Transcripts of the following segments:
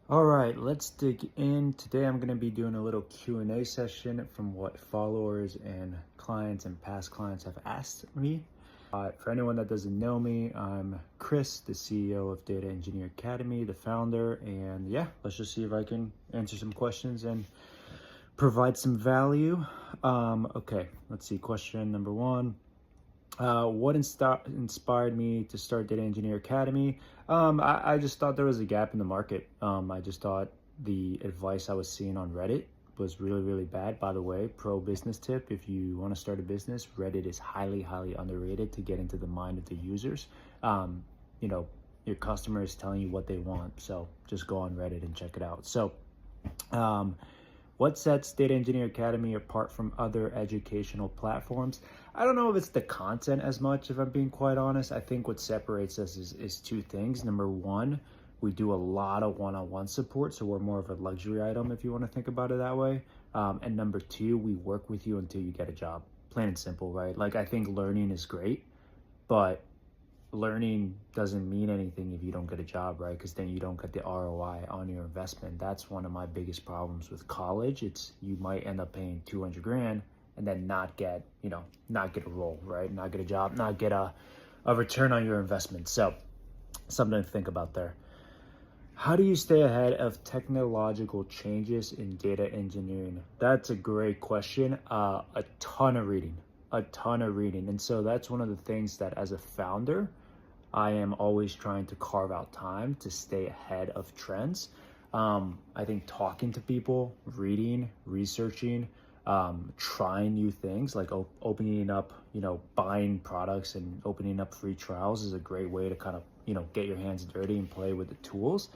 All right, let's dig in. Today I'm going to be doing a little Q&A session from what followers and clients and past clients have asked me. For anyone that doesn't know me, I'm Chris, the CEO of Data Engineer Academy, the founder, and yeah, let's just see if I can answer some questions and provide some value. Okay, let's see. Question number one. What inspired me to start Data Engineer Academy? I just thought there was a gap in the market. I just thought the advice I was seeing on Reddit was really, really bad. By the way, pro business tip, if you want to start a business, Reddit is highly, highly underrated to get into the mind of the users. Um, you know, your customer is telling you what they want. So just go on Reddit and check it out. So, um, what sets Data Engineer Academy apart from other educational platforms? I don't know if it's the content as much, if I'm being quite honest. I think what separates us is two things. Number one, we do a lot of one-on-one support, so we're more of a luxury item if you want to think about it that way. And number two, we work with you until you get a job. Plain and simple, right? Like, I think learning is great, but learning doesn't mean anything if you don't get a job, right? Because then you don't get the ROI on your investment. That's one of my biggest problems with college. It's you might end up paying 200 grand and then not get a role, right? Not get a job, not get a return on your investment. So something to think about there. How do you stay ahead of technological changes in data engineering? That's a great question. A ton of reading. And so that's one of the things that as a founder, I am always trying to carve out time to stay ahead of trends. I think talking to people, reading, researching, trying new things like opening up, buying products and opening up free trials is a great way to kind of, get your hands dirty and play with the tools.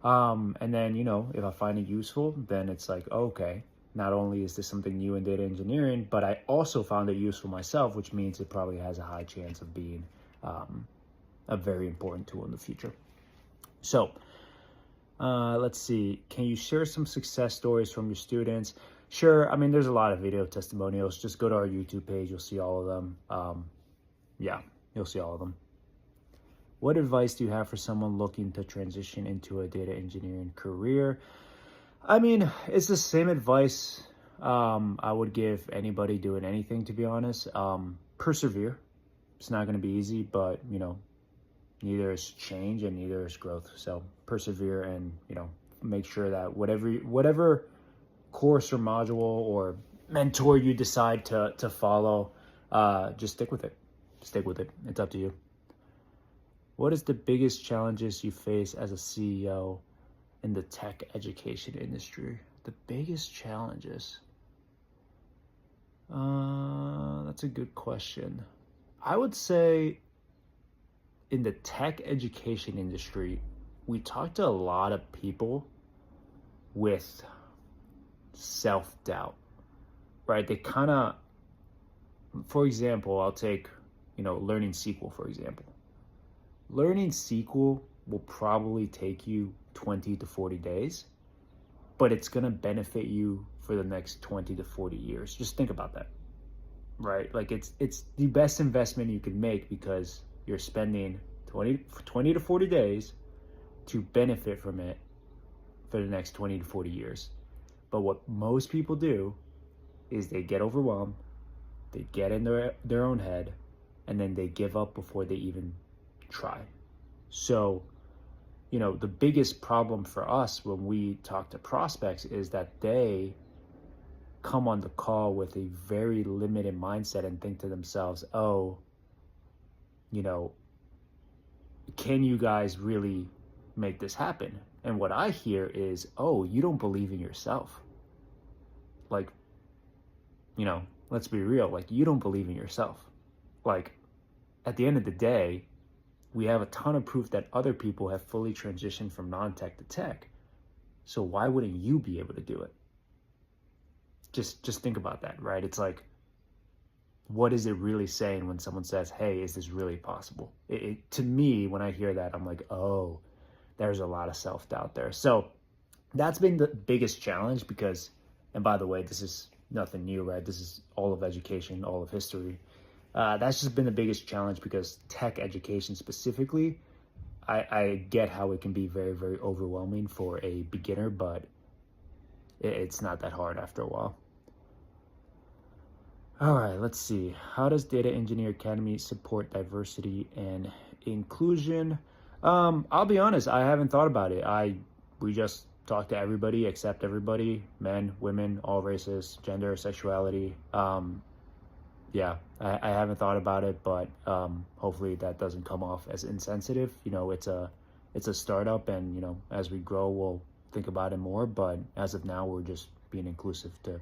And then, if I find it useful, then it's like, okay, not only is this something new in data engineering, but I also found it useful myself, which means it probably has a high chance of being a very important tool in the future. So let's see. Can you share some success stories from your students? Sure. I mean, there's a lot of video testimonials. Just go to our YouTube page. You'll see all of them. Yeah, you'll see all of them. What advice do you have for someone looking to transition into a data engineering career? I mean, it's the same advice I would give anybody doing anything, to be honest. Persevere. It's not going to be easy, but, neither is change and neither is growth. So persevere and, make sure that whatever course or module or mentor you decide to follow, just stick with it. Stick with it. It's up to you. What is the biggest challenges you face as a CEO in the tech education industry? The biggest challenges? That's a good question. I would say in the tech education industry, we talk to a lot of people with self-doubt, right? They kind of, for example, I'll take, learning SQL, for example. Learning SQL will probably take you 20 to 40 days, but it's going to benefit you for the next 20 to 40 years. Just think about that, right? Like it's the best investment you can make because you're spending 20 to 40 days to benefit from it for the next 20 to 40 years. But what most people do is they get overwhelmed, they get in their own head, and then they give up before they even try. So, the biggest problem for us when we talk to prospects is that they come on the call with a very limited mindset and think to themselves, oh, can you guys really make this happen? And what I hear is, oh, you don't believe in yourself. Like, let's be real. Like, you don't believe in yourself. Like, at the end of the day, we have a ton of proof that other people have fully transitioned from non-tech to tech. So why wouldn't you be able to do it? Just think about that, right? It's like, what is it really saying when someone says, hey, is this really possible? To me, when I hear that, I'm like, oh, there's a lot of self-doubt there. So that's been the biggest challenge because, and by the way, this is nothing new, right? This is all of education, all of history. That's just been the biggest challenge because tech education specifically, I get how it can be very, very overwhelming for a beginner, but it's not that hard after a while. All right, let's see. How does Data Engineer Academy support diversity and inclusion? I'll be honest, I haven't thought about it. We just talk to everybody, accept everybody, men, women, all races, gender, sexuality. Yeah, I haven't thought about it, but hopefully that doesn't come off as insensitive. It's a startup, and as we grow, we'll think about it more. But as of now, we're just being inclusive to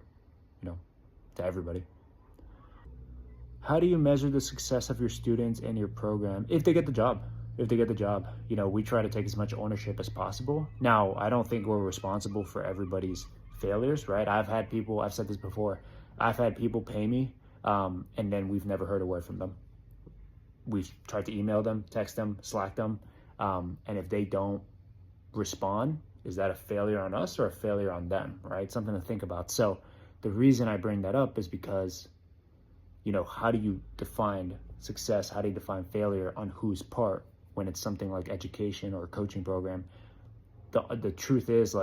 everybody. How do you measure the success of your students and your program if they get the job? We try to take as much ownership as possible. Now, I don't think we're responsible for everybody's failures, right? I've said this before, I've had people pay me, and then we've never heard a word from them. We've tried to email them, text them, Slack them, and if they don't respond, is that a failure on us or a failure on them, right? Something to think about. So the reason I bring that up is because, how do you define success? How do you define failure on whose part when it's something like education or a coaching program? The truth is,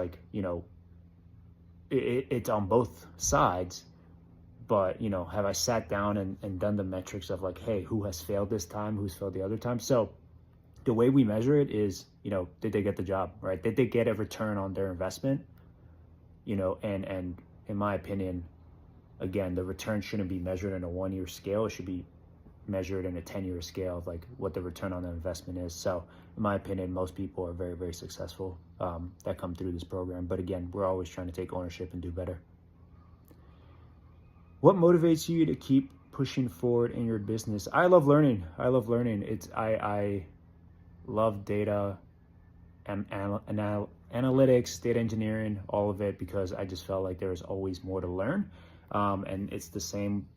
it's on both sides, but, have I sat down and done the metrics of hey, who has failed this time? Who's failed the other time? So the way we measure it is, did they get the job, right? Did they get a return on their investment? And in my opinion, again, the return shouldn't be measured in a 1-year scale. It should be measured in a 10-year scale of what the return on the investment is. So in my opinion, most people are very, very successful that come through this program. But again, we're always trying to take ownership and do better. What motivates you to keep pushing forward in your business? I love learning. I love data and analytics, data engineering, all of it, because I just felt like there's always more to learn. And it's the same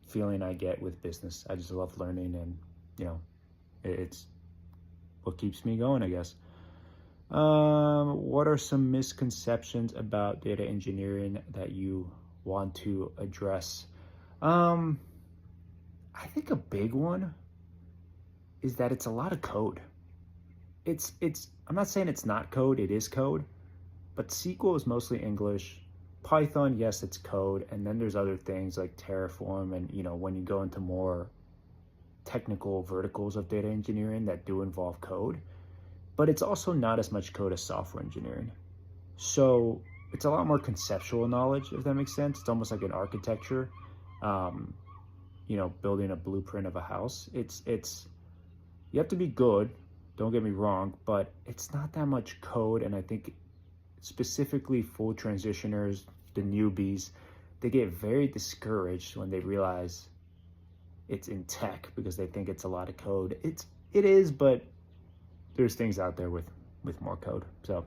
feeling I get with business. I just love learning, and it's what keeps me going, I guess. What are some misconceptions about data engineering that you want to address? I think a big one is that it's a lot of code. I'm not saying it's not code, it is code, but SQL is mostly English. Python, yes, it's code, and then there's other things like Terraform, and when you go into more technical verticals of data engineering that do involve code, but it's also not as much code as software engineering. So it's a lot more conceptual knowledge, if that makes sense. It's almost like an architecture, building a blueprint of a house. It's you have to be good, don't get me wrong, but it's not that much code. And I think specifically full transitioners, the newbies, they get very discouraged when they realize it's in tech because they think it's a lot of code. It is, but there's things out there with more code. So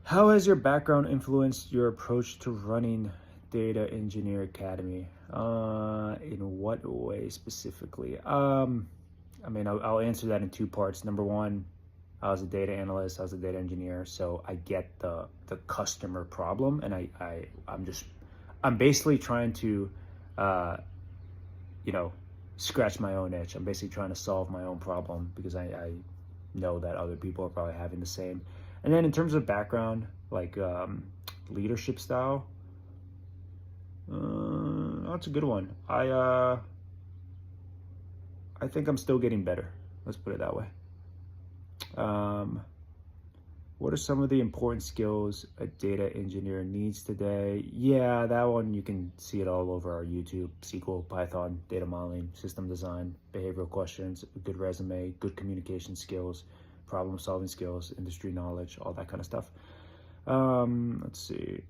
how has your background influenced your approach to running Data Engineer Academy? In what way specifically? I'll answer that in two parts. Number one, I was a data analyst, I was a data engineer, so I get the customer problem, and I'm basically trying to, scratch my own itch. I'm basically trying to solve my own problem because I know that other people are probably having the same. And then in terms of background, leadership style, that's a good one. I think I'm still getting better. Let's put it that way. What are some of the important skills a data engineer needs today? Yeah, that one, you can see it all over our YouTube. SQL, Python, data modeling, system design, behavioral questions, a good resume, good communication skills, problem solving skills, industry knowledge, all that kind of stuff. Let's see.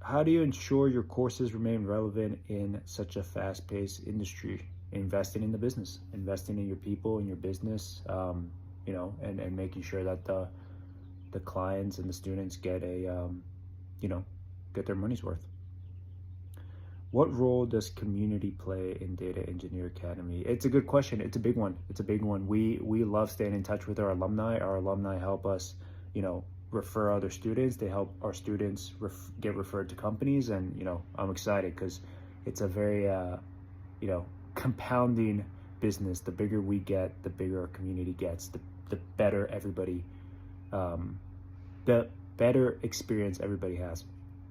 How do you ensure your courses remain relevant in such a fast-paced industry? Investing in the business, investing in your people, in your business, and making sure that the clients and the students get get their money's worth. What role does community play in Data Engineer Academy? It's a good question. It's a big one. We love staying in touch with our alumni. Our alumni help us, refer other students. They help our students get referred to companies, and I'm excited because it's a very compounding business, the bigger we get, the bigger our community gets, the better everybody, the better experience everybody has.